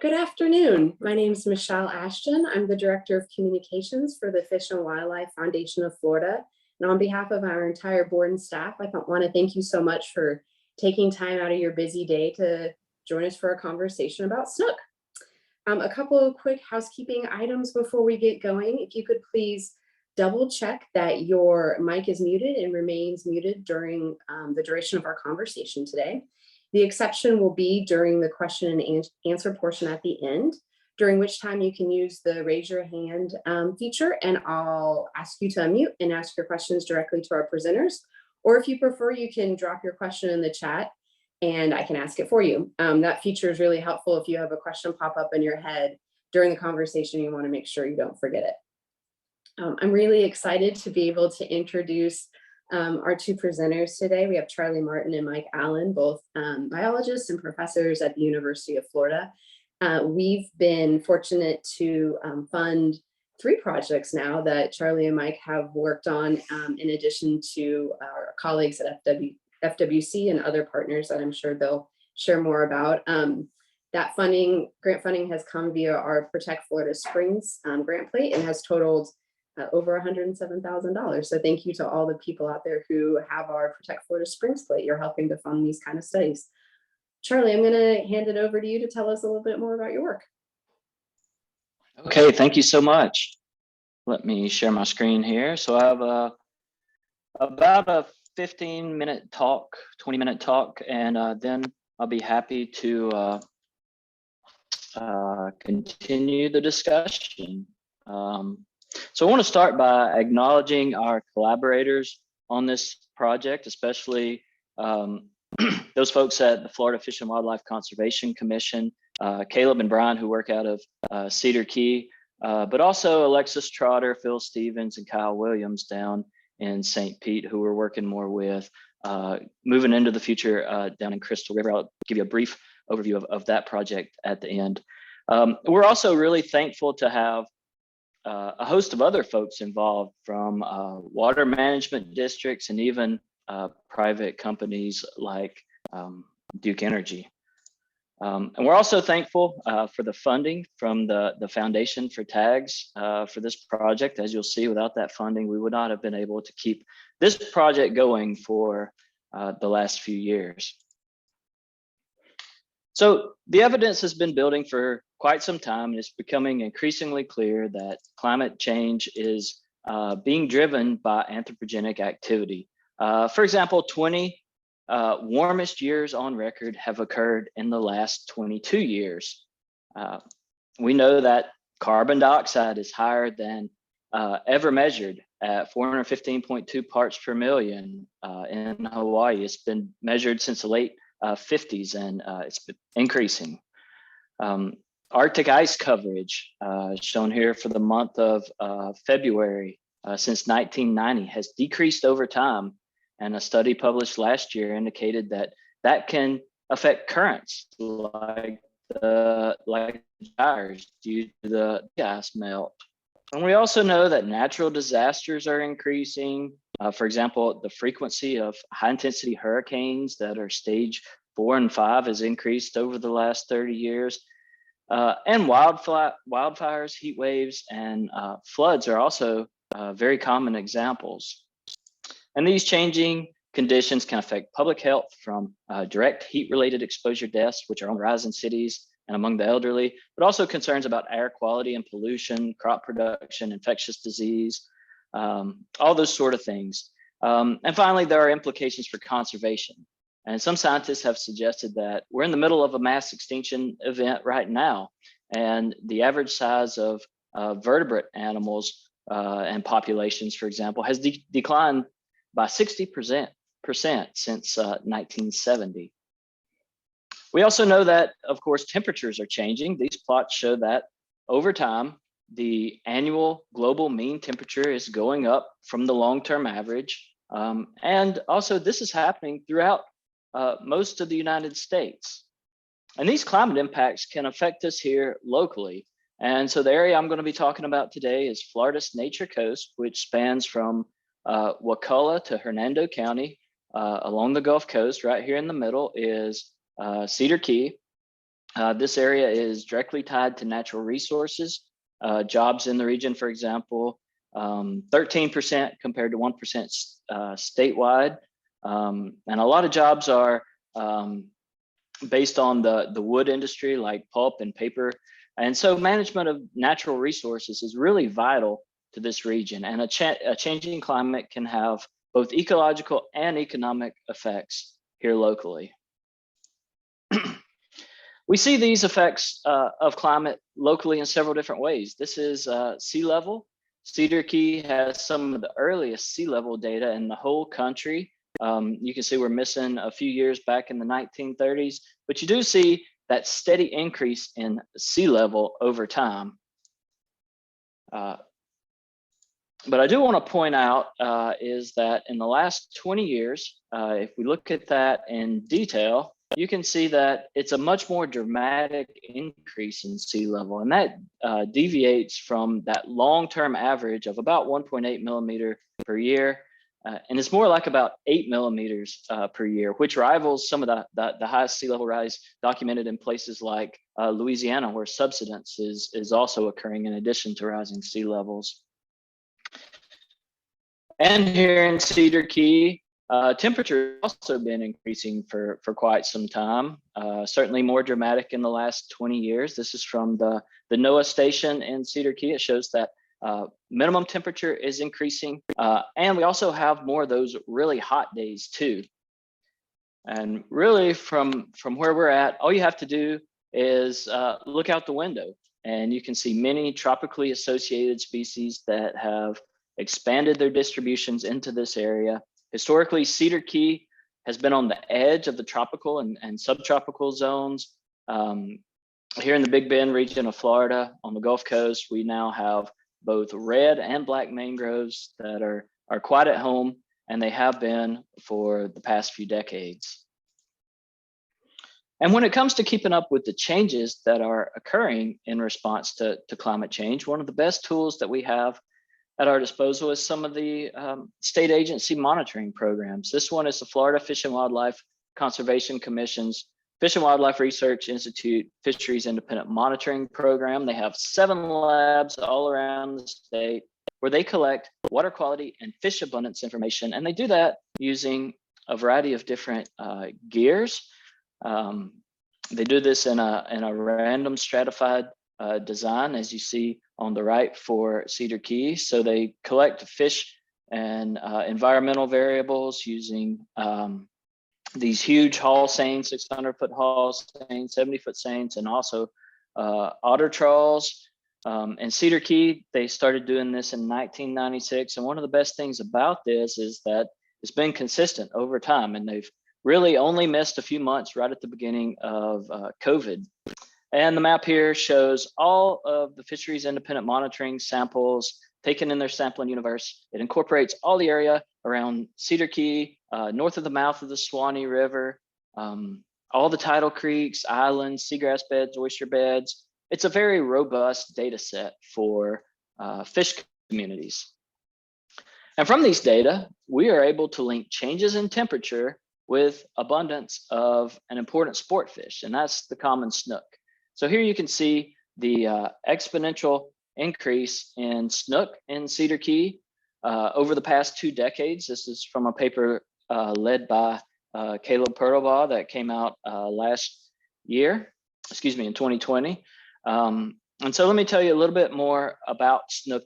Good afternoon. My name is Michelle Ashton. I'm the Director of Communications for the Fish and Wildlife Foundation of Florida. And on behalf of our entire board and staff, I want to thank you so much for taking time out of your busy day to join us for a conversation about snook. A couple of quick housekeeping items before we get going. If you could please double check that your mic is muted and remains muted during the duration of our conversation today. The exception will be during the question and answer portion at the end, during which time you can use the raise your hand feature, and I'll ask you to unmute and ask your questions directly to our presenters. Or if you prefer, you can drop your question in the chat and I can ask it for you. That feature is really helpful if you have a question pop up in your head during the conversation. You want to make sure you don't forget it. I'm really excited to be able to introduce our two presenters today. We have Charlie Martin and Mike Allen, both biologists and professors at the University of Florida. We've been fortunate to fund 3 projects now that Charlie and Mike have worked on, in addition to our colleagues at FWC and other partners that I'm sure they'll share more about. That grant funding has come via our Protect Florida Springs grant plate and has totaled over $107,000. So thank you to all the people out there who have our Protect Florida Springs plate. You're helping to fund these kind of studies. Charlie, I'm going to hand it over to you to tell us a little bit more about your work. Okay, thank you so much. Let me share my screen here. So I have about a 15-minute talk, 20-minute talk, and then I'll be happy to continue the discussion. So I want to start by acknowledging our collaborators on this project, especially those folks at the Florida Fish and Wildlife Conservation Commission, Caleb and Brian, who work out of Cedar Key, but also Alexis Trotter, Phil Stevens, and Kyle Williams down in St. Pete, who we're working more with, moving into the future down in Crystal River. I'll give you a brief overview of that project at the end. We're also really thankful to have a host of other folks involved, from water management districts and even private companies like Duke Energy. And we're also thankful for the funding from the Foundation for Tags for this project. As you'll see, without that funding, we would not have been able to keep this project going for the last few years. So the evidence has been building for quite some time, and it's becoming increasingly clear that climate change is being driven by anthropogenic activity. For example, 20 warmest years on record have occurred in the last 22 years. We know that carbon dioxide is higher than ever measured at 415.2 parts per million in Hawaii. It's been measured since the late 50s, and it's been increasing. Arctic ice coverage, shown here for the month of February since 1990, has decreased over time. And a study published last year indicated that can affect currents like gyres due to the ice melt. And we also know that natural disasters are increasing. For example, the frequency of high intensity hurricanes that are stage 4 and 5 has increased over the last 30 years. And wildfires, heat waves, and floods are also very common examples. And these changing conditions can affect public health, from direct heat-related exposure deaths, which are on the rise in cities and among the elderly, but also concerns about air quality and pollution, crop production, infectious disease, all those sort of things. And finally, there are implications for conservation. And some scientists have suggested that we're in the middle of a mass extinction event right now, and the average size of vertebrate animals and populations, for example, has declined by 60% since 1970. We also know that, of course, temperatures are changing. These plots show that over time, the annual global mean temperature is going up from the long-term average. And also this is happening throughout most of the United States. And these climate impacts can affect us here locally. And so the area I'm going to be talking about today is Florida's Nature Coast, which spans from Wakulla to Hernando County. Along the Gulf Coast, right here in the middle, is Cedar Key. This area is directly tied to natural resources. Jobs in the region, for example, 13% compared to 1% statewide. And a lot of jobs are based on the wood industry, like pulp and paper. And so management of natural resources is really vital to this region. And a changing climate can have both ecological and economic effects here locally. We see these effects of climate locally in several different ways. This is sea level. Cedar Key has some of the earliest sea level data in the whole country. You can see we're missing a few years back in the 1930s, but you do see that steady increase in sea level over time. But I do want to point out is that in the last 20 years, if we look at that in detail, you can see that it's a much more dramatic increase in sea level, and that deviates from that long-term average of about 1.8 millimeter per year, and it's more like about 8 millimeters per year, which rivals some of the highest sea level rise documented in places like Louisiana, where subsidence is also occurring in addition to rising sea levels. And here in Cedar Key, temperature has also been increasing for quite some time, certainly more dramatic in the last 20 years. This is from the NOAA station in Cedar Key. It shows that minimum temperature is increasing, and we also have more of those really hot days too. And really from where we're at, all you have to do is look out the window, and you can see many tropically associated species that have expanded their distributions into this area. Historically, Cedar Key has been on the edge of the tropical and subtropical zones. Here in the Big Bend region of Florida, on the Gulf Coast, we now have both red and black mangroves that are quite at home, and they have been for the past few decades. And when it comes to keeping up with the changes that are occurring in response to climate change, one of the best tools that we have at our disposal is some of the state agency monitoring programs. This one is the Florida Fish and Wildlife Conservation Commission's Fish and Wildlife Research Institute Fisheries Independent Monitoring Program. They have 7 labs all around the state where they collect water quality and fish abundance information. And they do that using a variety of different gears. They do this in a random stratified design, as you see on the right for Cedar Key. So they collect fish and environmental variables using these huge haul seines, 600-foot haul seines, 70-foot seines, and also otter trawls. And Cedar Key, they started doing this in 1996. And one of the best things about this is that it's been consistent over time, and they've really only missed a few months right at the beginning of COVID. And the map here shows all of the fisheries independent monitoring samples taken in their sampling universe. It incorporates all the area around Cedar Key, north of the mouth of the Suwannee River, all the tidal creeks, islands, seagrass beds, oyster beds. It's a very robust data set for fish communities. And from these data, we are able to link changes in temperature with abundance of an important sport fish, and that's the common snook. So here you can see the exponential increase in snook in Cedar Key over the past 2 decades. This is from a paper led by Caleb Perlbaugh that came out last year, in 2020. And so let me tell you a little bit more about snook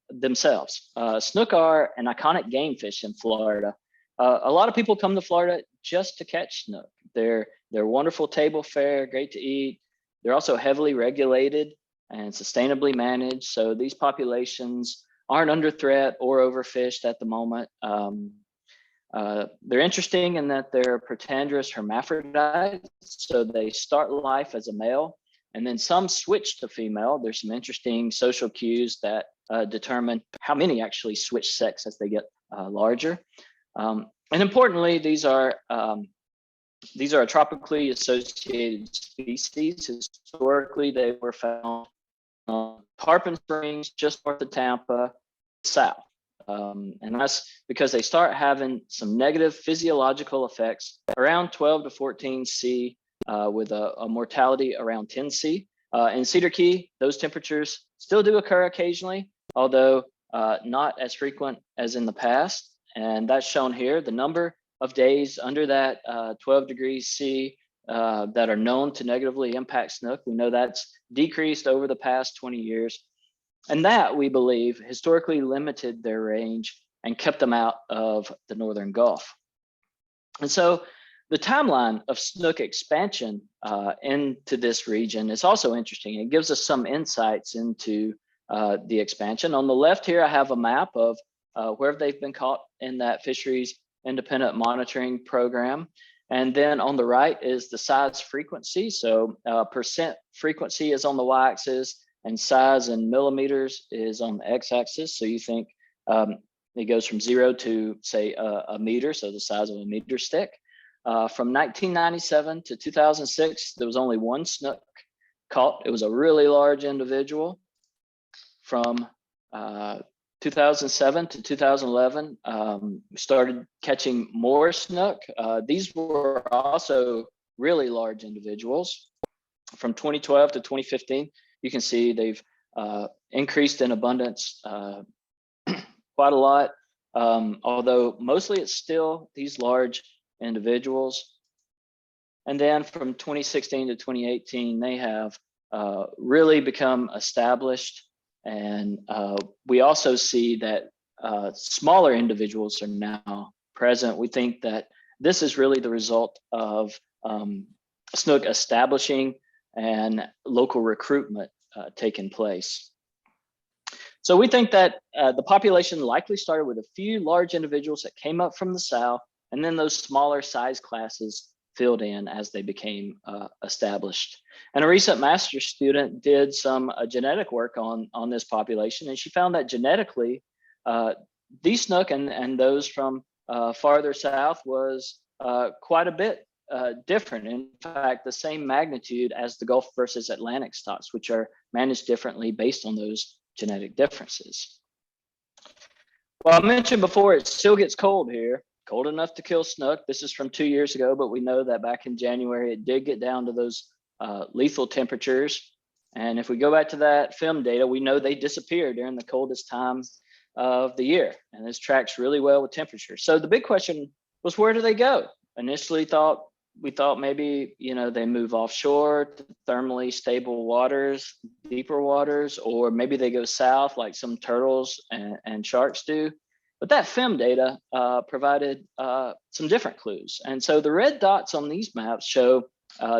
themselves. Snook are an iconic game fish in Florida. A lot of people come to Florida just to catch snook. They're wonderful table fare, great to eat. They're also heavily regulated and sustainably managed. So these populations aren't under threat or overfished at the moment. They're interesting in that they're protandrous hermaphrodites. So they start life as a male, and then some switch to female. There's some interesting social cues that determine how many actually switch sex as they get larger. And importantly, these are a tropically associated species. Historically, they were found on Tarpon Springs, just north of Tampa, south. And that's because they start having some negative physiological effects around 12 to 14 C with a mortality around 10C. In Cedar Key, those temperatures still do occur occasionally, although not as frequent as in the past. And that's shown here, the number of days under that 12 degrees C that are known to negatively impact snook. We know that's decreased over the past 20 years. And that, we believe, historically limited their range and kept them out of the Northern Gulf. And so the timeline of snook expansion into this region is also interesting. It gives us some insights into the expansion. On the left here, I have a map of where they've been caught in that fisheries independent monitoring program. And then on the right is the size frequency. So percent frequency is on the y-axis and size in millimeters is on the x-axis. So you think it goes from 0 to, say, a meter, so the size of a meter stick. From 1997 to 2006, there was only one snook caught. It was a really large individual. From 2007 to 2011, we started catching more snook. These were also really large individuals. From 2012 to 2015, you can see they've increased in abundance quite a lot, although mostly it's still these large individuals. And then from 2016 to 2018, they have really become established. And we also see that smaller individuals are now present. We think that this is really the result of snook establishing and local recruitment taking place. So we think that the population likely started with a few large individuals that came up from the south, and then those smaller size classes filled in as they became established. And a recent master's student did some genetic work on this population, and she found that genetically, these snook and those from farther south was quite a bit different. In fact, the same magnitude as the Gulf versus Atlantic stocks, which are managed differently based on those genetic differences. Well, I mentioned before, it still gets cold here. Cold enough to kill snook. This is from 2 years ago, but we know that back in January, it did get down to those lethal temperatures. And if we go back to that film data, we know they disappear during the coldest time of the year. And this tracks really well with temperature. So the big question was, where do they go? Initially we thought maybe, they move offshore to thermally stable waters, deeper waters, or maybe they go south like some turtles and sharks do. But that film data provided some different clues. And so the red dots on these maps show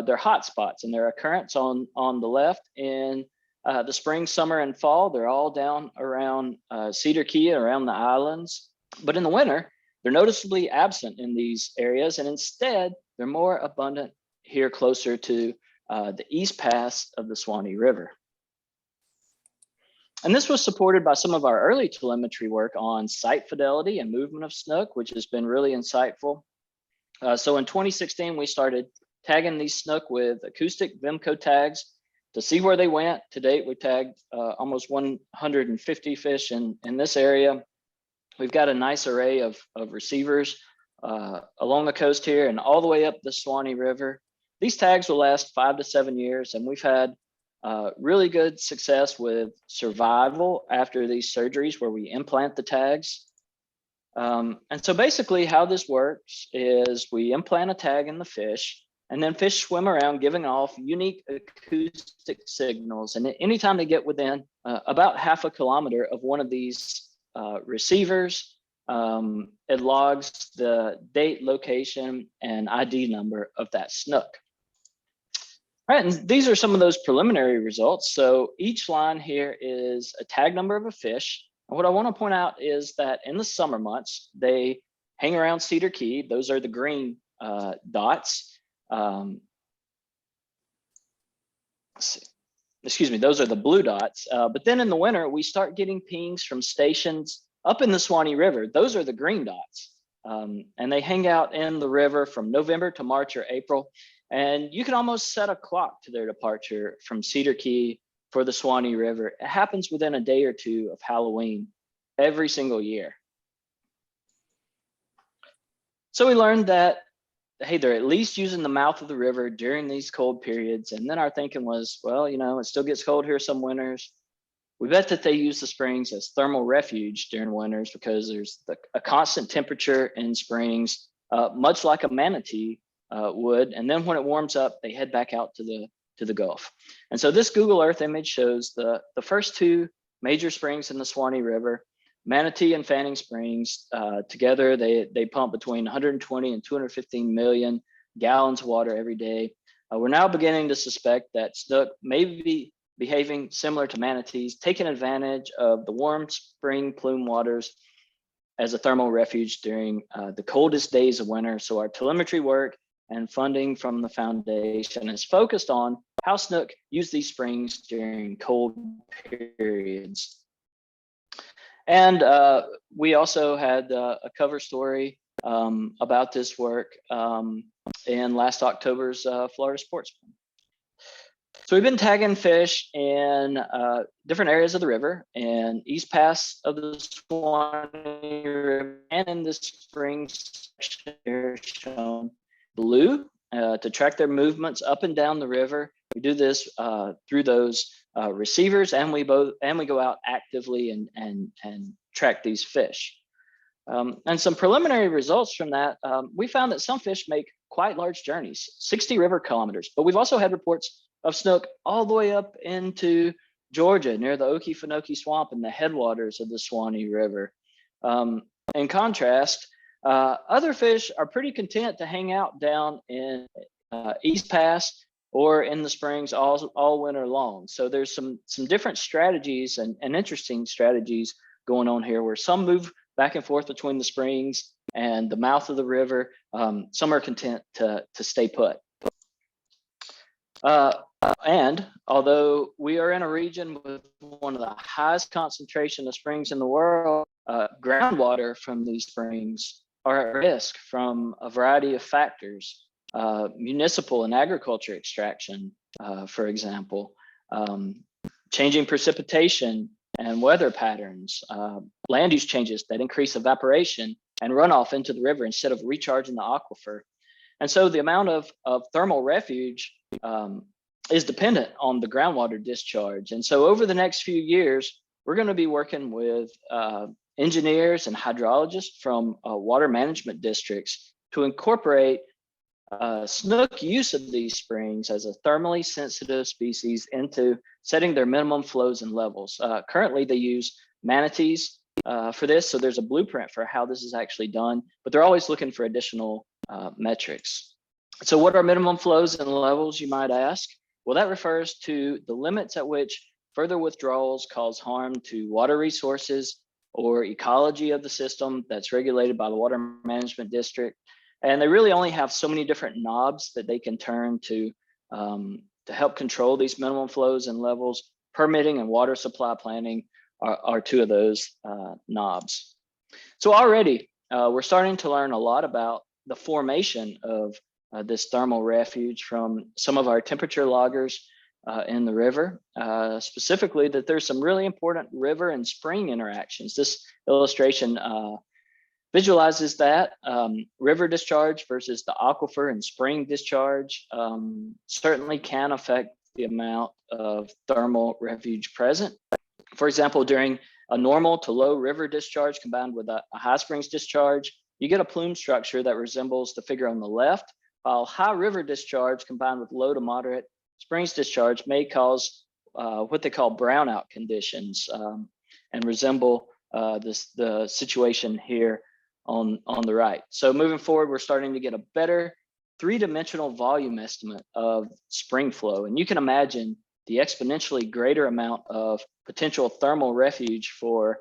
their hot spots and their occurrence on the left in the spring, summer, and fall. They're all down around Cedar Key, around the islands. But in the winter, they're noticeably absent in these areas. And instead, they're more abundant here closer to the east pass of the Suwannee River. And this was supported by some of our early telemetry work on site fidelity and movement of snook, which has been really insightful. So in 2016, we started tagging these snook with acoustic Vimco tags to see where they went. To date, we tagged almost 150 fish in this area. We've got a nice array of receivers along the coast here and all the way up the Suwannee River. These tags will last 5 to 7 years, and we've had really good success with survival after these surgeries where we implant the tags. And so basically how this works is we implant a tag in the fish, and then fish swim around giving off unique acoustic signals. And anytime they get within about half a kilometer of one of these receivers, it logs the date, location, and ID number of that snook. All right, and these are some of those preliminary results. So each line here is a tag number of a fish. And what I want to point out is that in the summer months, they hang around Cedar Key. Those are the green dots. Excuse me, those are the blue dots. But then in the winter, we start getting pings from stations up in the Suwannee River. Those are the green dots. And they hang out in the river from November to March or April. And you can almost set a clock to their departure from Cedar Key for the Suwannee River. It happens within a day or two of Halloween every single year. So we learned that hey, they're at least using the mouth of the river during these cold periods. And then our thinking was, well, you know, it still gets cold here some winters. We bet that they use the springs as thermal refuge during winters because there's a constant temperature in springs, much like a manatee would. And then when it warms up, they head back out to the Gulf. And so this Google Earth image shows the first two major springs in the Suwannee River, Manatee and Fanning Springs. Together, they pump between 120 and 215 million gallons of water every day. We're now beginning to suspect that Snook may be behaving similar to manatees, taking advantage of the warm spring plume waters as a thermal refuge during the coldest days of winter. So our telemetry work and funding from the foundation is focused on how Snook use these springs during cold periods. And we also had a cover story about this work in last October's Florida Sportsman. So we've been tagging fish in different areas of the river, and East Pass of the Suwannee River, and in this spring section here shown blue to track their movements up and down the river. We do this through those receivers, and we go out actively and track these fish. And some preliminary results from that, we found that some fish make quite large journeys, 60 river kilometers, but we've also had reports of Snook all the way up into Georgia near the Okefenokee Swamp and the headwaters of the Suwannee River. In contrast, other fish are pretty content to hang out down in East Pass or in the springs all winter long. So there's some different strategies and interesting strategies going on here, where some move back and forth between the springs and the mouth of the river. Some are content to stay put. And although we are in a region with one of the highest concentration of springs in the world, groundwater from these springs are at risk from a variety of factors. Municipal and agriculture extraction, for example, changing precipitation and weather patterns, land use changes that increase evaporation and runoff into the river instead of recharging the aquifer. And so the amount of thermal refuge is dependent on the groundwater discharge. And so over the next few years, we're going to be working with engineers and hydrologists from water management districts to incorporate Snook use of these springs as a thermally sensitive species into setting their minimum flows and levels. Currently, they use manatees for this, so there's a blueprint for how this is actually done, but they're always looking for additional metrics. So what are minimum flows and levels, you might ask? Well, that refers to the limits at which further withdrawals cause harm to water resources or ecology of the system that's regulated by the Water Management District. And they really only have so many different knobs that they can turn to help control these minimum flows and levels. Permitting and water supply planning are two of those knobs. So already we're starting to learn a lot about the formation of this thermal refuge from some of our temperature loggers in the river, specifically that there's some really important river and spring interactions. This illustration visualizes that river discharge versus the aquifer and spring discharge certainly can affect the amount of thermal refuge present. For example, during a normal to low river discharge combined with a high springs discharge, you get a plume structure that resembles the figure on the left, while high river discharge combined with low to moderate springs discharge may cause what they call brownout conditions and resemble the situation here on the right. So moving forward, we're starting to get a better three-dimensional volume estimate of spring flow. And you can imagine the exponentially greater amount of potential thermal refuge for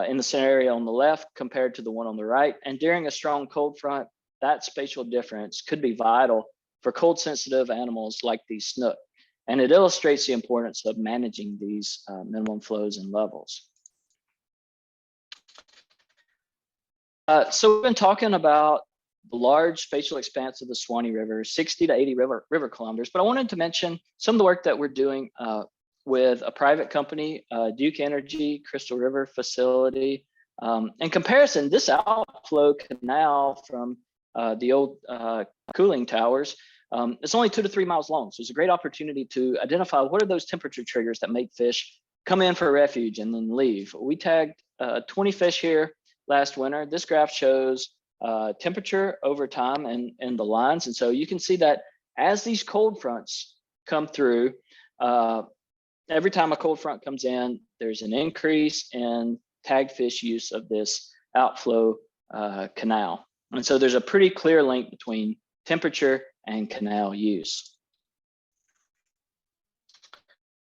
in the scenario on the left compared to the one on the right. And during a strong cold front, that spatial difference could be vital for cold sensitive animals like these snook. And it illustrates the importance of managing these minimum flows and levels. So we've been talking about the large spatial expanse of the Suwannee River, 60 to 80 river kilometers, but I wanted to mention some of the work that we're doing with a private company, Duke Energy Crystal River Facility. In comparison, this outflow canal from the old cooling towers. It's only 2 to 3 miles long. So it's a great opportunity to identify what are those temperature triggers that make fish come in for refuge and then leave. We tagged 20 fish here last winter. This graph shows temperature over time and the lines. And so you can see that as these cold fronts come through, every time a cold front comes in, there's an increase in tagged fish use of this outflow canal. And so there's a pretty clear link between temperature and canal use.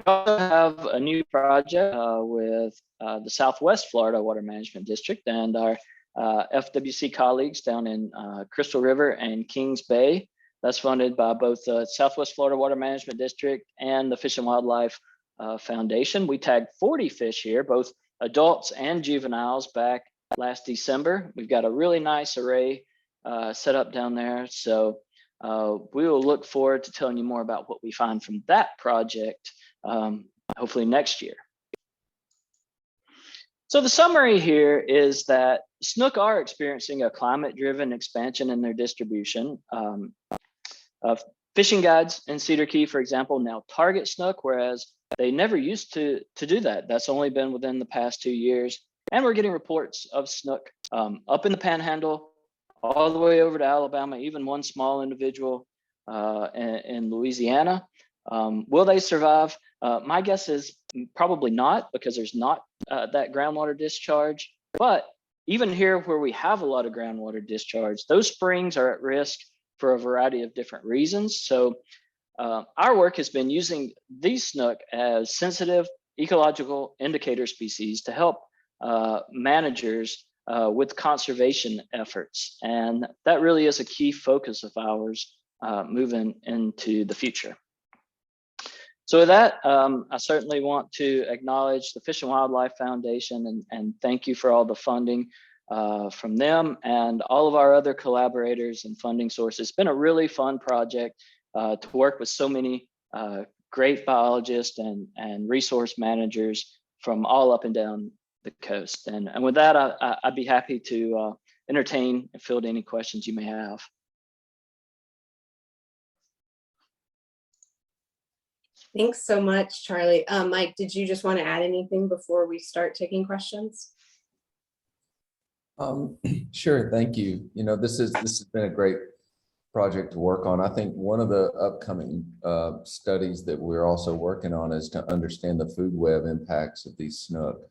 We also have a new project with the Southwest Florida Water Management District and our FWC colleagues down in Crystal River and Kings Bay. That's funded by both the Southwest Florida Water Management District and the Fish and Wildlife Foundation. We tagged 40 fish here, both adults and juveniles, back last December. We've got a really nice array set up down there. So we will look forward to telling you more about what we find from that project, hopefully next year. So the summary here is that snook are experiencing a climate-driven expansion in their distribution. Fishing guides in Cedar Key, for example, now target snook, whereas they never used to do that. That's only been within the past 2 years. And we're getting reports of snook up in the Panhandle, all the way over to Alabama, even one small individual in Louisiana. Will they survive? My guess is probably not, because there's not that groundwater discharge. But even here where we have a lot of groundwater discharge, those springs are at risk for a variety of different reasons. So our work has been using these snook as sensitive ecological indicator species to help managers with conservation efforts. And that really is a key focus of ours moving into the future. So with that, I certainly want to acknowledge the Fish and Wildlife Foundation and thank you for all the funding from them and all of our other collaborators and funding sources. It's been a really fun project to work with so many great biologists and resource managers from all up and down the coast. And with that, I'd be happy to entertain and field any questions you may have. Thanks so much, Charlie. Mike, did you just want to add anything before we start taking questions? Sure, thank you. You know, this has been a great project to work on. I think one of the upcoming studies that we're also working on is to understand the food web impacts of these snook.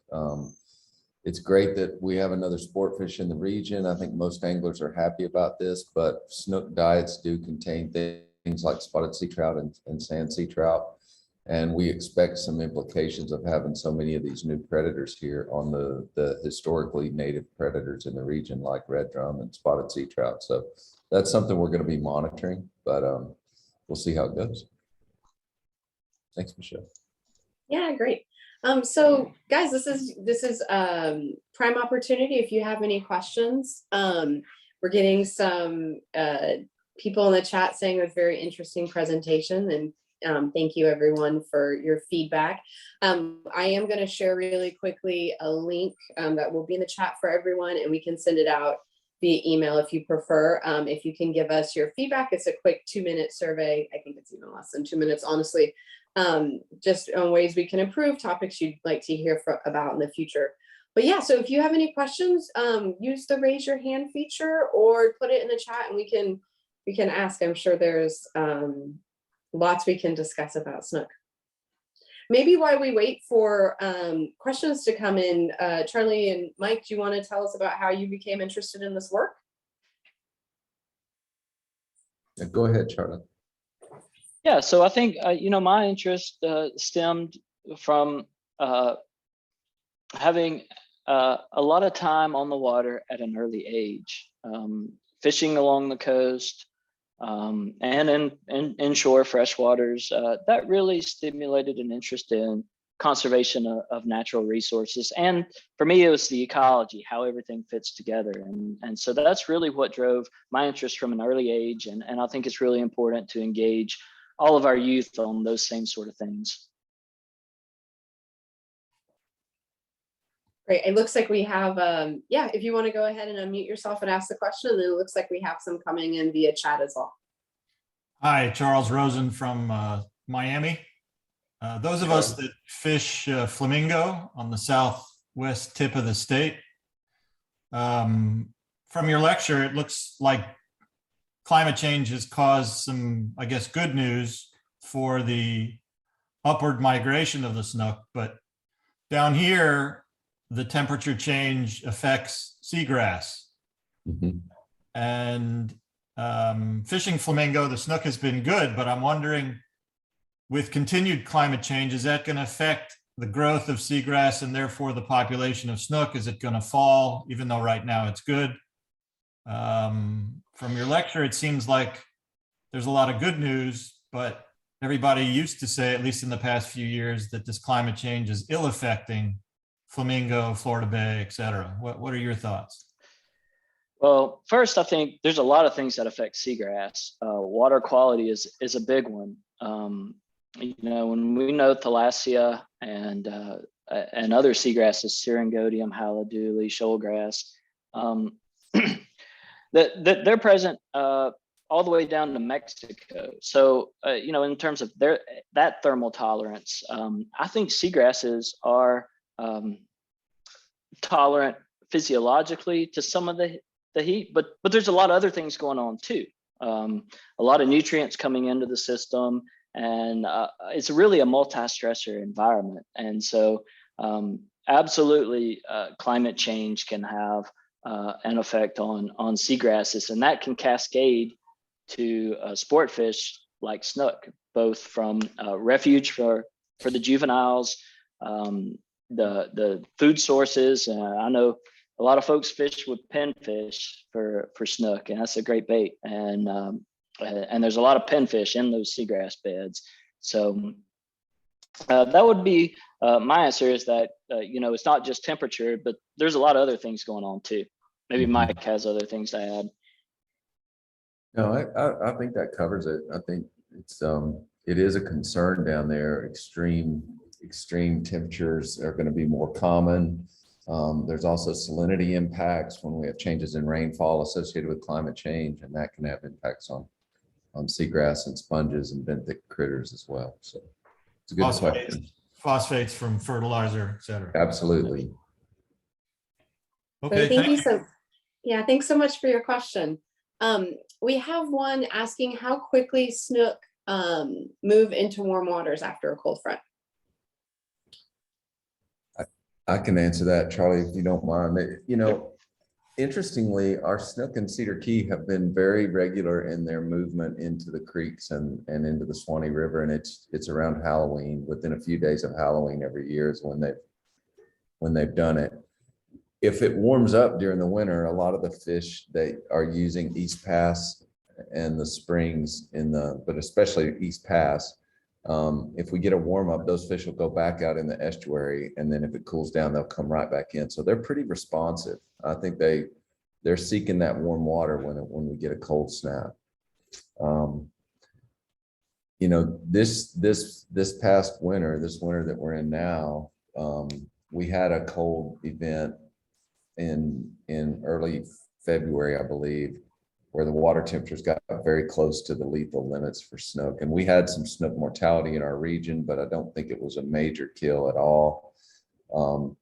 It's great that we have another sport fish in the region. I think most anglers are happy about this, but snook diets do contain things like spotted sea trout and sand sea trout. And we expect some implications of having so many of these new predators here on the historically native predators in the region, like red drum and spotted sea trout. So that's something we're going to be monitoring, but we'll see how it goes. Thanks, Michelle. Yeah, great. So guys, this is prime opportunity. If you have any questions, we're getting some people in the chat saying it was a very interesting presentation, and thank you everyone for your feedback. I am going to share really quickly a link that will be in the chat for everyone, and we can send it out via email if you prefer. If you can give us your feedback, it's a quick 2-minute survey. I think it's even less than 2 minutes, honestly, just on ways we can improve, topics you'd like to hear about in the future. But yeah, so if you have any questions, use the raise your hand feature or put it in the chat and we can ask. I'm sure there's lots we can discuss about snook. Maybe while we wait for questions to come in, Charlie and Mike, do you want to tell us about how you became interested in this work? Yeah, go ahead, Charlie. Yeah, so I think, you know, my interest stemmed from having a lot of time on the water at an early age, fishing along the coast, and in inshore freshwaters. That really stimulated an interest in conservation of natural resources. And for me, it was the ecology, how everything fits together. And so that's really what drove my interest from an early age. And I think it's really important to engage all of our youth on those same sort of things. Great. It looks like we have, yeah, if you want to go ahead and unmute yourself and ask the question, and then it looks like we have some coming in via chat as well. Hi, Charles Rosen from Miami. Those of us that fish flamingo on the southwest tip of the state, from your lecture, it looks like climate change has caused some, I guess, good news for the upward migration of the snook. But down here, the temperature change affects seagrass. Mhm. And fishing flamingo, the snook has been good, but I'm wondering, with continued climate change, is that going to affect the growth of seagrass and therefore the population of snook? Is it going to fall, even though right now it's good? From your lecture, it seems like there's a lot of good news, but everybody used to say, at least in the past few years, that this climate change is ill affecting flamingo, Florida Bay, et cetera. What are your thoughts? Well, first, I think there's a lot of things that affect seagrass. Water quality is a big one. When we know Thalassia and other seagrasses, Syringodium, Haliduli, shoalgrass, they're present all the way down to Mexico. So, in terms of that thermal tolerance, I think seagrasses are tolerant physiologically to some of the heat, but there's a lot of other things going on too. A lot of nutrients coming into the system, and it's really a multi-stressor environment. And so absolutely climate change can have an effect on seagrasses, and that can cascade to sport fish like snook, both from refuge for the juveniles, the food sources. I know a lot of folks fish with pinfish for snook, and that's a great bait. And there's a lot of pinfish in those seagrass beds. So that would be my answer, is that it's not just temperature, but there's a lot of other things going on too. Maybe Mike has other things to add. No, I think that covers it. I think it is a concern down there. Extreme temperatures are going to be more common. There's also salinity impacts when we have changes in rainfall associated with climate change, and that can have impacts on seagrass and sponges and benthic critters as well. So it's a good question. Phosphates from fertilizer, et cetera. Absolutely. Okay, thank you so. Yeah, thanks so much for your question. We have one asking how quickly snook move into warm waters after a cold front. I can answer that, Charlie, if you don't mind. Interestingly, our snook and Cedar Key have been very regular in their movement into the creeks and into the Suwannee River, and it's around Halloween. Within a few days of Halloween every year is when they've done it. If it warms up during the winter, a lot of the fish, they are using East Pass and the springs but especially East Pass. If we get a warm up, those fish will go back out in the estuary, and then if it cools down, they'll come right back in. So they're pretty responsive. I think they're seeking that warm water when we get a cold snap. This past winter, this winter that we're in now, we had a cold event in early February, I believe, where the water temperatures got very close to the lethal limits for snook. And we had some snook mortality in our region, but I don't think it was a major kill at all.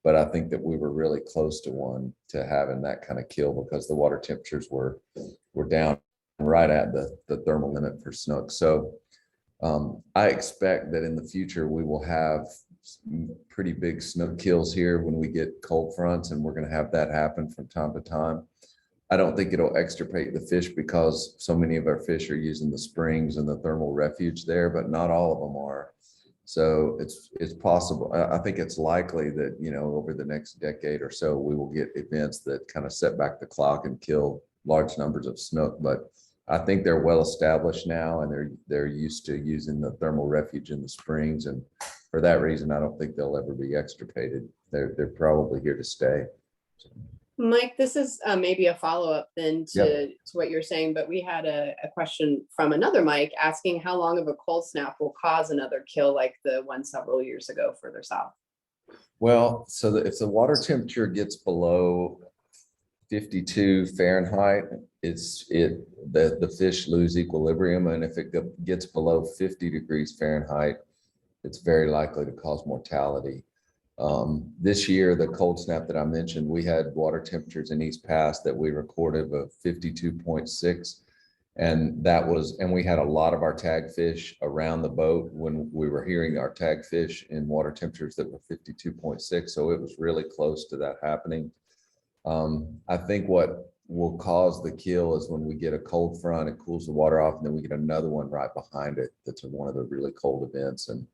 But I think that we were really close to having that kind of kill, because the water temperatures were down right at the thermal limit for snook. So I expect that in the future we will have pretty big snook kills here when we get cold fronts, and we're going to have that happen from time to time. I don't think it'll extirpate the fish, because so many of our fish are using the springs and the thermal refuge there, but not all of them are. So it's possible. I think it's likely that, over the next decade or so, we will get events that kind of set back the clock and kill large numbers of snook. But I think they're well established now, and they're used to using the thermal refuge in the springs. And for that reason, I don't think they'll ever be extirpated. They're probably here to stay. So. Mike, this is maybe a follow-up then to what you're saying, but we had a question from another Mike asking how long of a cold snap will cause another kill like the one several years ago further south. Well, so that if the water temperature gets below 52 Fahrenheit, the fish lose equilibrium, and if it gets below 50 degrees Fahrenheit, it's very likely to cause mortality. This year, the cold snap that I mentioned, we had water temperatures in East Pass that we recorded of 52.6. And we had a lot of our tag fish around the boat when we were hearing our tag fish in water temperatures that were 52.6. So it was really close to that happening. I think what will cause the kill is when we get a cold front, it cools the water off, and then we get another one right behind it. That's one of the really cold events. And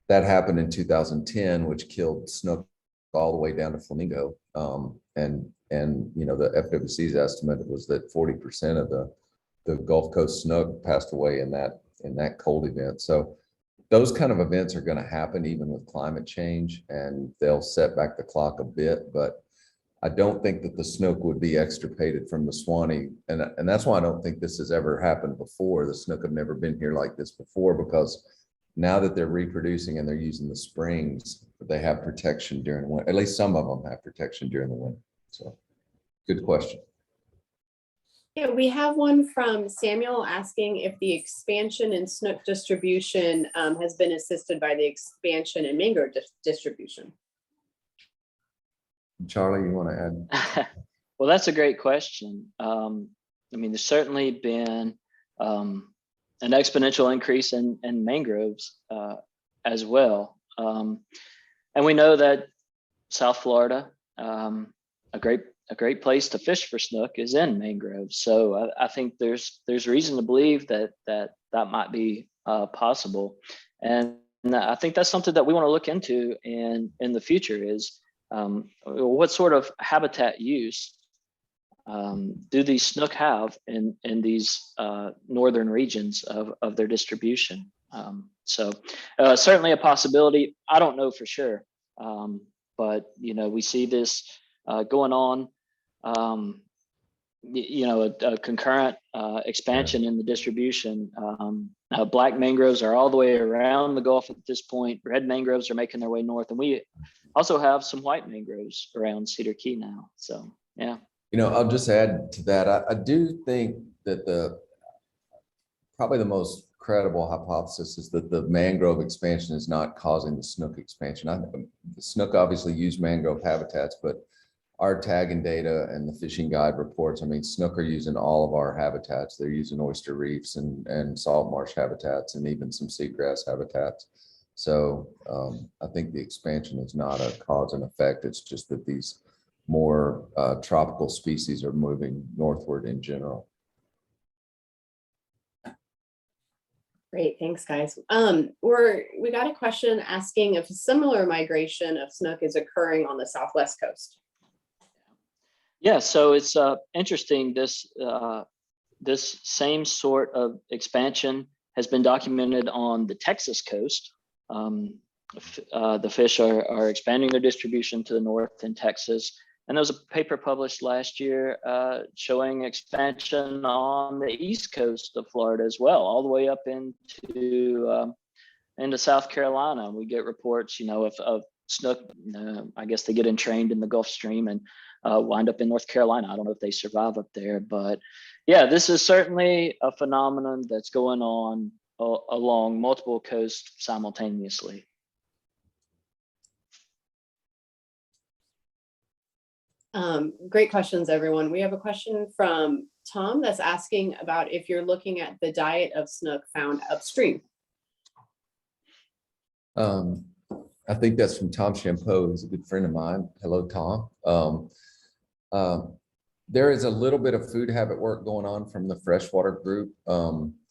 that happened in 2010, which killed snook all the way down to flamingo. The FWC's estimate was that 40% of the Gulf Coast snook passed away in that cold event. So those kind of events are going to happen even with climate change, and they'll set back the clock a bit. But I don't think that the snook would be extirpated from the Suwannee, and that's why I don't think this has ever happened before. The snook have never been here like this before, because now that they're reproducing and they're using the springs, they have protection during the winter. At least some of them have protection during the winter. So, good question. Yeah, we have one from Samuel asking if the expansion in snook distribution has been assisted by the expansion in mangrove distribution. Charlie, you want to add? Well, that's a great question. There's certainly been an exponential increase in mangroves as well. And we know that South Florida, a great place to fish for snook is in mangroves. So I think there's reason to believe that might be possible. And I think that's something that we want to look into in the future is what sort of habitat use do these snook have in these northern regions of their distribution? Certainly a possibility. I don't know for sure, but we see this going on. A concurrent expansion in the distribution. Black mangroves are all the way around the Gulf at this point. Red mangroves are making their way north, and we also have some white mangroves around Cedar Key now. So yeah. I'll just add to that. I do think that probably the most credible hypothesis is that the mangrove expansion is not causing the snook expansion. The snook obviously use mangrove habitats, but our tagging data and the fishing guide reports, snook are using all of our habitats. They're using oyster reefs and salt marsh habitats and even some seagrass habitats. So I think the expansion is not a cause and effect. It's just that these more tropical species are moving northward in general. Great, thanks guys. We got a question asking if a similar migration of snook is occurring on the southwest coast. Yeah, so it's interesting. This same sort of expansion has been documented on the Texas coast. The fish are expanding their distribution to the north in Texas. And there was a paper published last year showing expansion on the east coast of Florida as well, all the way up into South Carolina. We get reports, of snook. I guess they get entrained in the Gulf Stream and wind up in North Carolina. I don't know if they survive up there, but yeah, this is certainly a phenomenon that's going on along multiple coasts simultaneously. Great questions, everyone. We have a question from Tom that's asking about if you're looking at the diet of snook found upstream. I think that's from Tom Champeau, who's a good friend of mine. Hello, Tom. There is a little bit of food habit work going on from the freshwater group,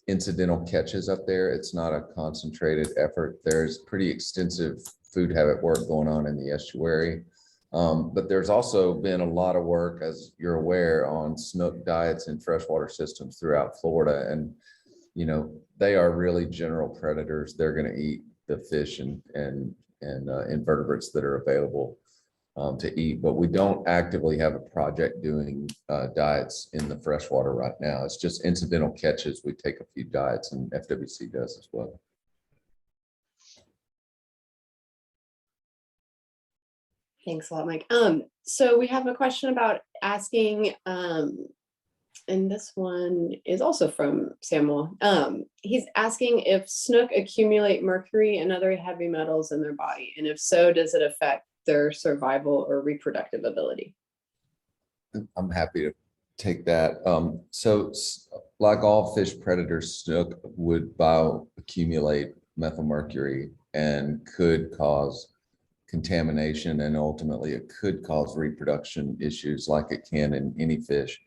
incidental catches up there. It's not a concentrated effort. There's pretty extensive food habit work going on in the estuary. But there's also been a lot of work, as you're aware, on snook diets in freshwater systems throughout Florida. And, they are really general predators. They're going to eat the fish and invertebrates that are available to eat. But we don't actively have a project doing diets in the freshwater right now. It's just incidental catches. We take a few diets, and FWC does as well. Thanks a lot, Mike. So we have a question about asking, and this one is also from Samuel. He's asking if snook accumulate mercury and other heavy metals in their body, and if so, does it affect their survival or reproductive ability? I'm happy to take that. Like all fish predators, snook would bioaccumulate methylmercury and could cause contamination, and ultimately it could cause reproduction issues like it can in any fish.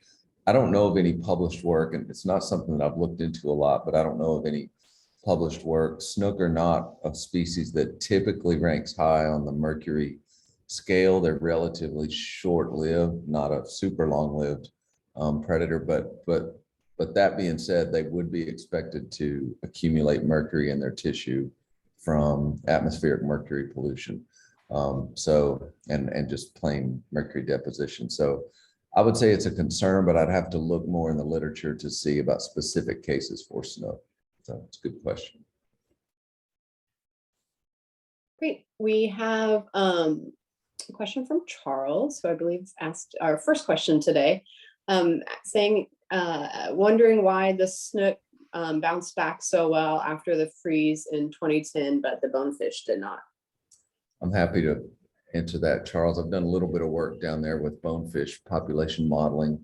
I don't know of any published work, and it's not something that I've looked into a lot, but I don't know of any published work. Snook are not a species that typically ranks high on the mercury scale. They're relatively short-lived, not a super long-lived predator, but that being said, they would be expected to accumulate mercury in their tissue from atmospheric mercury pollution. And just plain mercury deposition. So I would say it's a concern, but I'd have to look more in the literature to see about specific cases for snook. So it's a good question. Great. We have a question from Charles, who I believe is asked our first question today, saying, wondering why the snook bounced back so well after the freeze in 2010, but the bonefish did not. I'm happy to answer that, Charles. I've done a little bit of work down there with bonefish population modeling.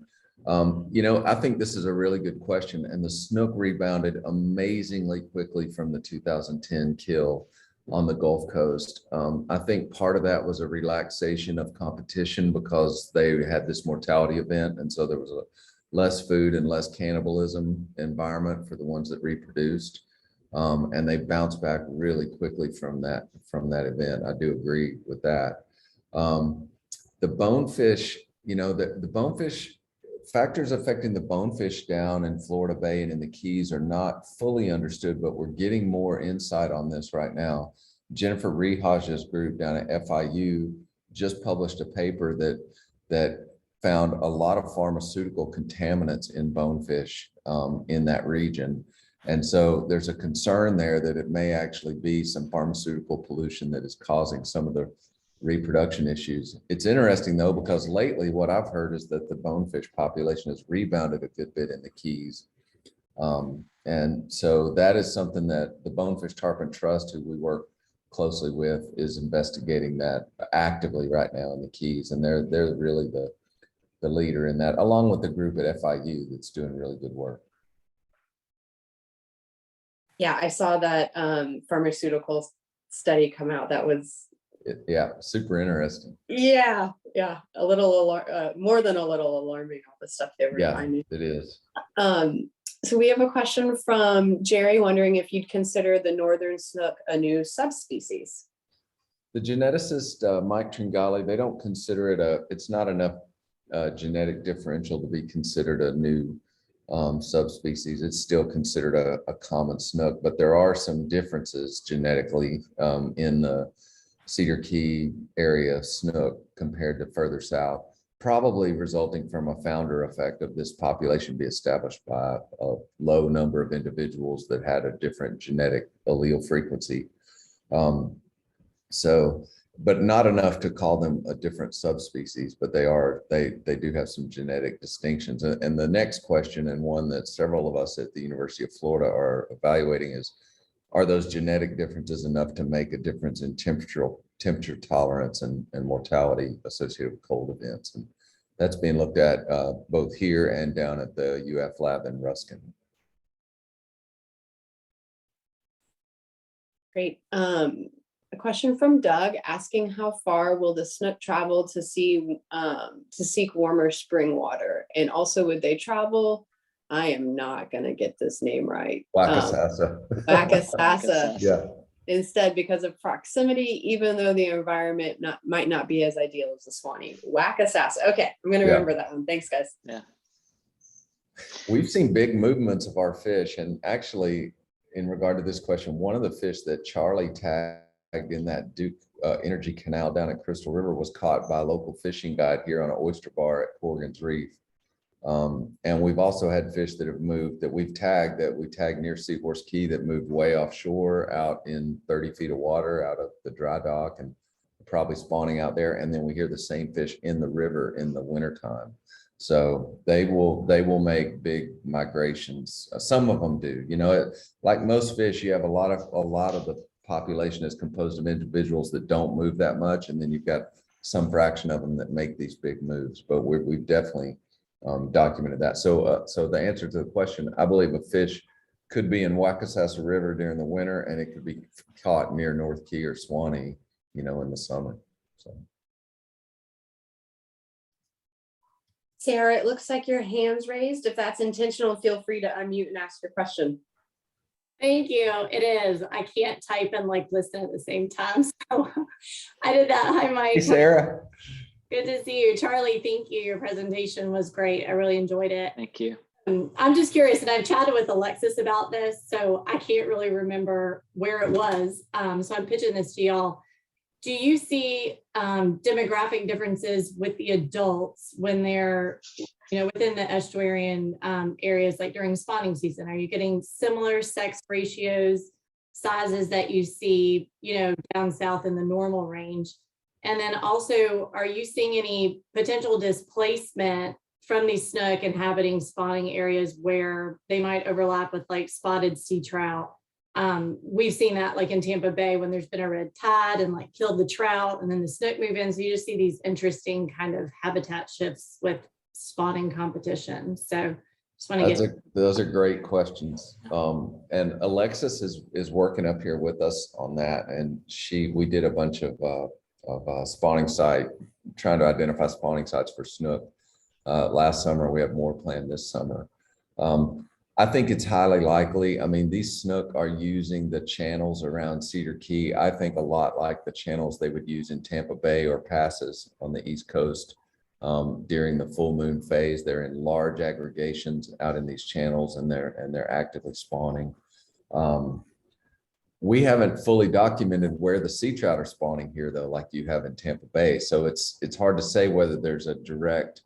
I think this is a really good question, and the snook rebounded amazingly quickly from the 2010 kill on the Gulf Coast. I think part of that was a relaxation of competition because they had this mortality event, and so there was a less food and less cannibalism environment for the ones that reproduced. And they bounced back really quickly from that event. I do agree with that. The bonefish, the bonefish factors affecting the bonefish down in Florida Bay and in the Keys are not fully understood, but we're getting more insight on this right now. Jennifer Rehaj's group down at FIU just published a paper that found a lot of pharmaceutical contaminants in bonefish in that region. And so there's a concern there that it may actually be some pharmaceutical pollution that is causing some of the reproduction issues. It's interesting though, because lately what I've heard is that the bonefish population has rebounded a good bit in the Keys. And so that is something that the Bonefish Tarpon Trust, who we work closely with, is investigating that actively right now in the Keys. And they're really the leader in that, along with the group at FIU that's doing really good work. Yeah, I saw that pharmaceutical study come out. That was super interesting. Yeah, a little more than a little alarming, all the stuff they were finding. It is. So we have a question from Jerry wondering if you'd consider the northern snook a new subspecies. The geneticist Mike Tringali, they don't consider it it's not enough genetic differential to be considered a new subspecies. It's still considered a common snook, but there are some differences genetically in the Cedar Key area snook compared to further south, probably resulting from a founder effect of this population be established by a low number of individuals that had a different genetic allele frequency. But not enough to call them a different subspecies, but they do have some genetic distinctions. And the next question, and one that several of us at the University of Florida are evaluating, is, are those genetic differences enough to make a difference in temperature tolerance and mortality associated with cold events? And that's being looked at both here and down at the UF lab in Ruskin. Great. A question from Doug asking how far will the snook travel to seek warmer spring water, and also would they travel? I am not going to get this name right. Wakasasa. Wakasasa. Yeah. Instead, because of proximity, even though the environment might not be as ideal as the Suwannee. Wakasasa. Okay, I'm going to remember that one. Thanks, guys. Yeah. We've seen big movements of our fish, and actually, in regard to this question, one of the fish that Charlie tagged in that Duke Energy Canal down at Crystal River was caught by a local fishing guide here on an oyster bar at Corrigan's Reef. And we've also had fish that have moved that we tagged near Seahorse Key that moved way offshore out in 30 feet of water out of the dry dock, and probably spawning out there. And then we hear the same fish in the river in the wintertime. So they will make big migrations. Some of them do, like most fish, you have a lot of the population is composed of individuals that don't move that much. And then you've got some fraction of them that make these big moves, but we've definitely documented that. So the answer to the question, I believe a fish could be in Waukesasa River during the winter, and it could be caught near North Key or Suwannee, in the summer. So. Sarah, it looks like your hand's raised. If that's intentional, feel free to unmute and ask your question. Thank you. It is. I can't type and listen at the same time. So I did that. Hi, Mike. Hey, Sarah. Good to see you. Charlie, thank you. Your presentation was great. I really enjoyed it. Thank you. I'm just curious, and I've chatted with Alexis about this, so I can't really remember where it was. So I'm pitching this to y'all. Do you see demographic differences with the adults when they're, within the estuarian areas, like during spawning season? Are you getting similar sex ratios, sizes that you see, down south in the normal range? And then also, are you seeing any potential displacement from these snook inhabiting spawning areas where they might overlap with spotted sea trout? We've seen that in Tampa Bay when there's been a red tide and killed the trout, and then the snook move in. So you just see these interesting kind of habitat shifts with spawning competition. So just want to get those are great questions. And Alexis is working up here with us on that, and we did a bunch of spawning site, trying to identify spawning sites for snook last summer. We have more planned this summer. I think it's highly likely. I mean, these snook are using the channels around Cedar Key, I think a lot like the channels they would use in Tampa Bay or Passes on the East Coast during the full moon phase. They're in large aggregations out in these channels, and they're actively spawning. We haven't fully documented where the sea trout are spawning here, though, like you have in Tampa Bay. So it's hard to say whether there's a direct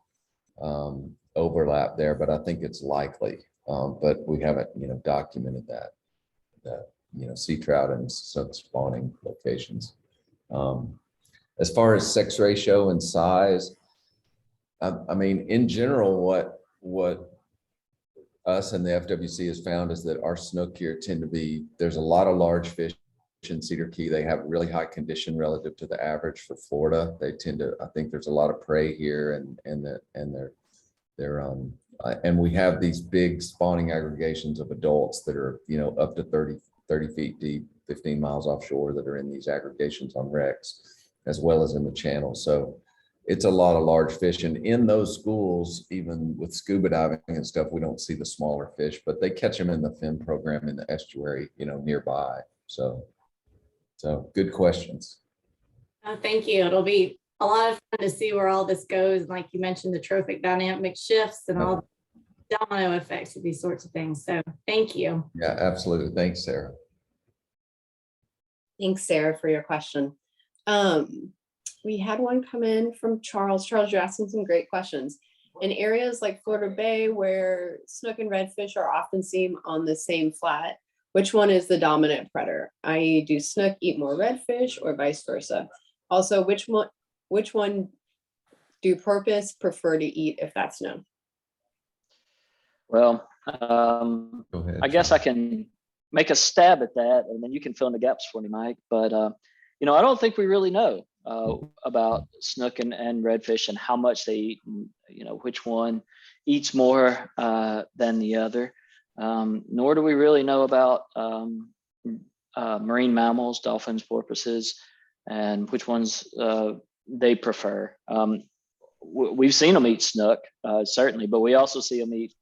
overlap there, but I think it's likely. But we haven't, documented that sea trout and some spawning locations. As far as sex ratio and size, I mean, in general, what us and the FWC has found is that our snook here tend to be, there's a lot of large fish in Cedar Key. They have really high condition relative to the average for Florida. They tend to, I think there's a lot of prey here, and we have these big spawning aggregations of adults that are, up to 30 feet deep, 15 miles offshore, that are in these aggregations on wrecks, as well as in the channel. So it's a lot of large fish. And in those schools, even with scuba diving and stuff, we don't see the smaller fish, but they catch them in the FIM program in the estuary, nearby. So good questions. thank you. It'll be a lot of fun to see where all this goes. And like you mentioned, the trophic dynamic shifts and all the domino effects of these sorts of things. So thank you. Yeah, absolutely. Thanks, Sarah. Thanks, Sarah, for your question. We had one come in from Charles. Charles, you're asking some great questions. In areas like Florida Bay, where snook and redfish are often seen on the same flat, which one is the dominant predator? i.e., do snook eat more redfish or vice versa? Also, which one do porpoise prefer to eat if that's known? Well, Go ahead, I guess I can make a stab at that, and then you can fill in the gaps for me, Mike. But I don't think we really know about snook and redfish and how much they eat, and which one eats more than the other. Nor do we really know about marine mammals, dolphins, porpoises, and which ones they prefer. We've seen them eat snook, certainly, but we also see them eat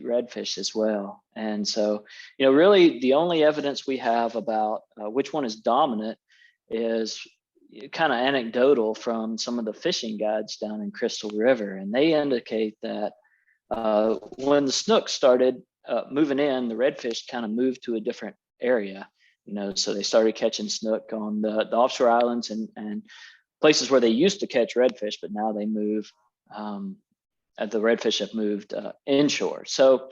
redfish as well. And so, really the only evidence we have about which one is dominant is kind of anecdotal from some of the fishing guides down in Crystal River. And they indicate that when the snook started moving in, the redfish kind of moved to a different area, so they started catching snook on the offshore islands and places where they used to catch redfish, but now they move, the redfish have moved inshore. So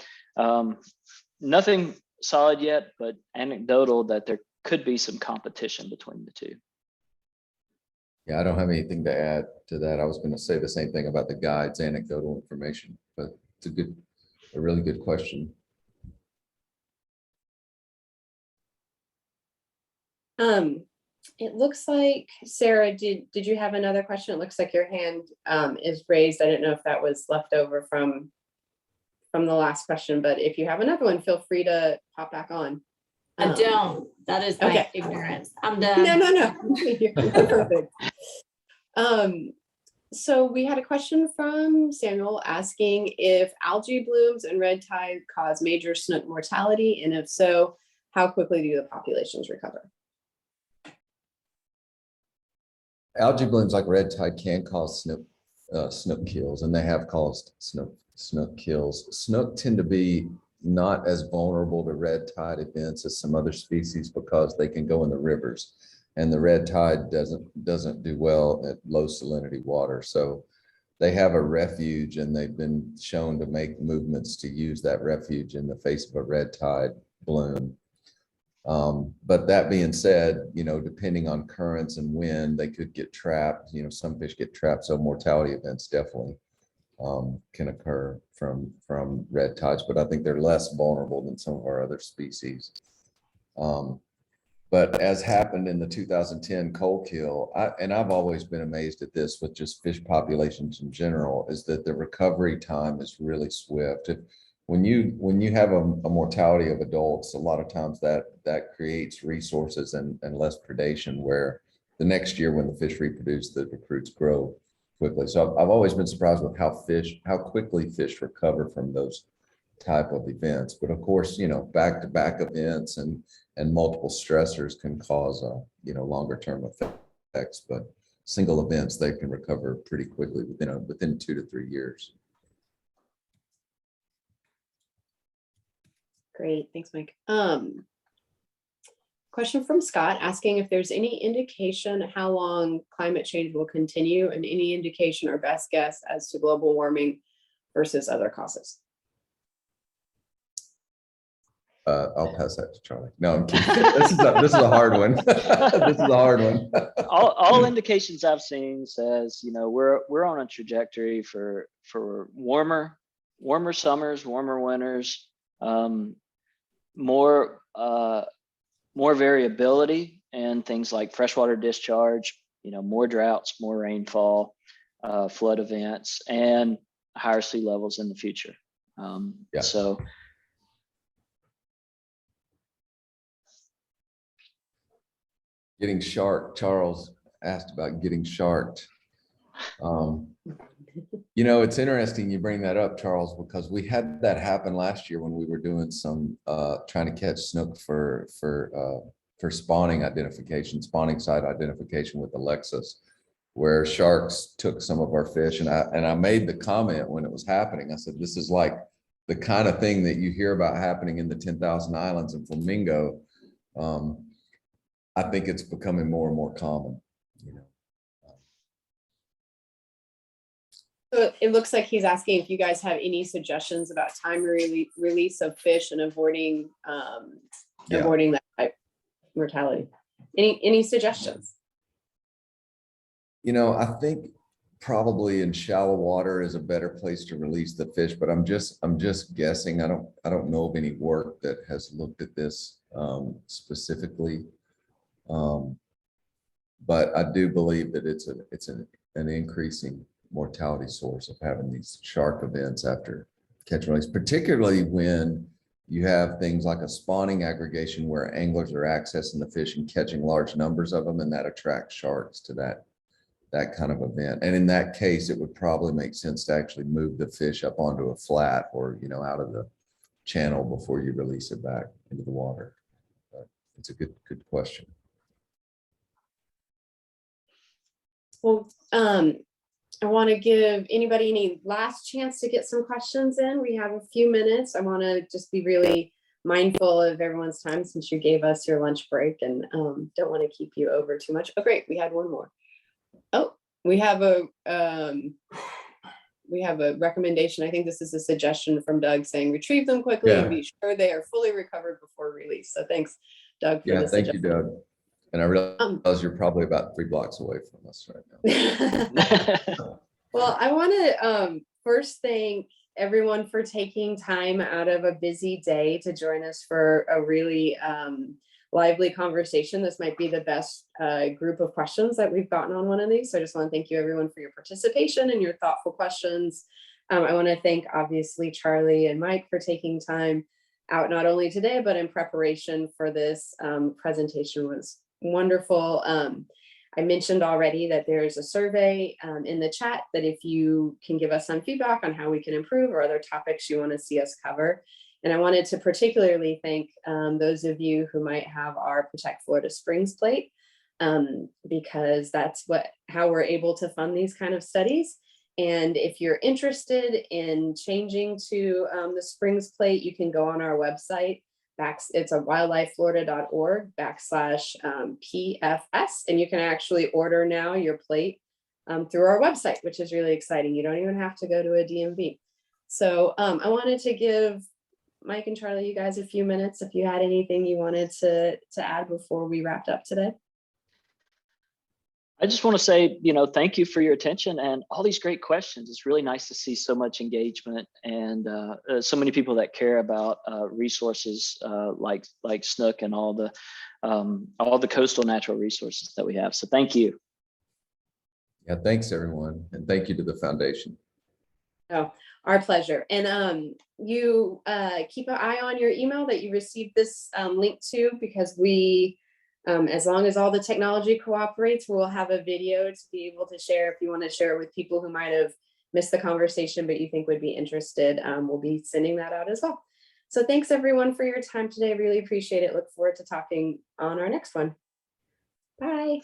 nothing solid yet, but anecdotal that there could be some competition between the two. Yeah, I don't have anything to add to that. I was going to say the same thing about the guides, anecdotal information, but it's a really good question. It looks like, Sarah, did you have another question? It looks like your hand is raised. I didn't know if that was left over from the last question, but if you have another one, feel free to pop back on. I don't. That is my okay. ignorance. I'm done. No. You're perfect. So we had a question from Samuel asking if algae blooms and red tide cause major snook mortality, and if so, how quickly do the populations recover? Algae blooms like red tide can cause snook kills, and they have caused snook kills. Snook tend to be not as vulnerable to red tide events as some other species because they can go in the rivers, and the red tide doesn't do well at low salinity water. So they have a refuge, and they've been shown to make movements to use that refuge in the face of a red tide bloom. But that being said, depending on currents and wind, they could get trapped. Some fish get trapped, so mortality events definitely can occur from red tides, but I think they're less vulnerable than some of our other species. But as happened in the 2010 coal kill, I've always been amazed at this with just fish populations in general, is that the recovery time is really swift. When you have a mortality of adults, a lot of times that creates resources and less predation, where the next year when the fish reproduce, the recruits grow quickly. So I've always been surprised with how quickly fish recover from those type of events. But of course, back-to-back events and multiple stressors can cause longer term effects. But single events, they can recover pretty quickly within 2 to 3 years. Great, thanks, Mike. Question from Scott asking if there's any indication how long climate change will continue, and any indication or best guess as to global warming versus other causes. I'll pass that to Charlie. No, I'm kidding. This is a hard one. This is a hard one. all indications I've seen says, we're on a trajectory for warmer summers, warmer winters, more variability and things like freshwater discharge, more droughts, more rainfall, flood events, and higher sea levels in the future. Yeah. So getting sharked. Charles asked about getting sharked. It's interesting you bring that up, Charles, because we had that happen last year when we were doing some trying to catch snook for spawning site identification with Alexis, where sharks took some of our fish. And I made the comment when it was happening. I said, this is like the kind of thing that you hear about happening in the 10,000 Islands and Flamingo. I think it's becoming more and more common. So it looks like he's asking if you guys have any suggestions about time release of fish and avoiding that type mortality. Any suggestions? I think probably in shallow water is a better place to release the fish, but I'm just guessing. I don't know of any work that has looked at this specifically. But I do believe that it's an increasing mortality source of having these shark events after catch and release, particularly when you have things like a spawning aggregation where anglers are accessing the fish and catching large numbers of them, and that attracts sharks to that kind of event. And in that case, it would probably make sense to actually move the fish up onto a flat or out of the channel before you release it back into the water. But it's a good question. Well, I want to give anybody any last chance to get some questions in. We have a few minutes. I want to just be really mindful of everyone's time since you gave us your lunch break, and don't want to keep you over too much. Oh, great. We had one more. Oh, we have a recommendation. I think this is a suggestion from Doug saying retrieve them quickly and be sure they are fully recovered before release. So thanks, Doug. Yeah, thank you, Doug. And I realize you're probably about 3 blocks away from us right now. Well, I want to first thank everyone for taking time out of a busy day to join us for a really lively conversation. This might be the best group of questions that we've gotten on one of these. So I just want to thank you everyone for your participation and your thoughtful questions. I want to thank obviously Charlie and Mike for taking time out not only today, but in preparation for this presentation. Was wonderful. I mentioned already that there's a survey in the chat that if you can give us some feedback on how we can improve or other topics you want to see us cover. And I wanted to particularly thank those of you who might have our Protect Florida Springs plate, because that's how we're able to fund these kind of studies. And if you're interested in changing to the Springs plate, you can go on our website. It's a wildlifeflorida.org/PFS, and you can actually order now your plate through our website, which is really exciting. You don't even have to go to a DMV. So I wanted to give Mike and Charlie, you guys, a few minutes if you had anything you wanted to add before we wrapped up today. I just want to say, thank you for your attention and all these great questions. It's really nice to see so much engagement and so many people that care about resources like Snook and all the coastal natural resources that we have. So thank you. Yeah, thanks everyone. And thank you to the foundation. Oh, our pleasure. And you keep an eye on your email that you received this link to, because we, as long as all the technology cooperates, we'll have a video to be able to share if you want to share it with people who might have missed the conversation, but you think would be interested. We'll be sending that out as well. So thanks everyone for your time today. Really appreciate it. Look forward to talking on our next one. Bye.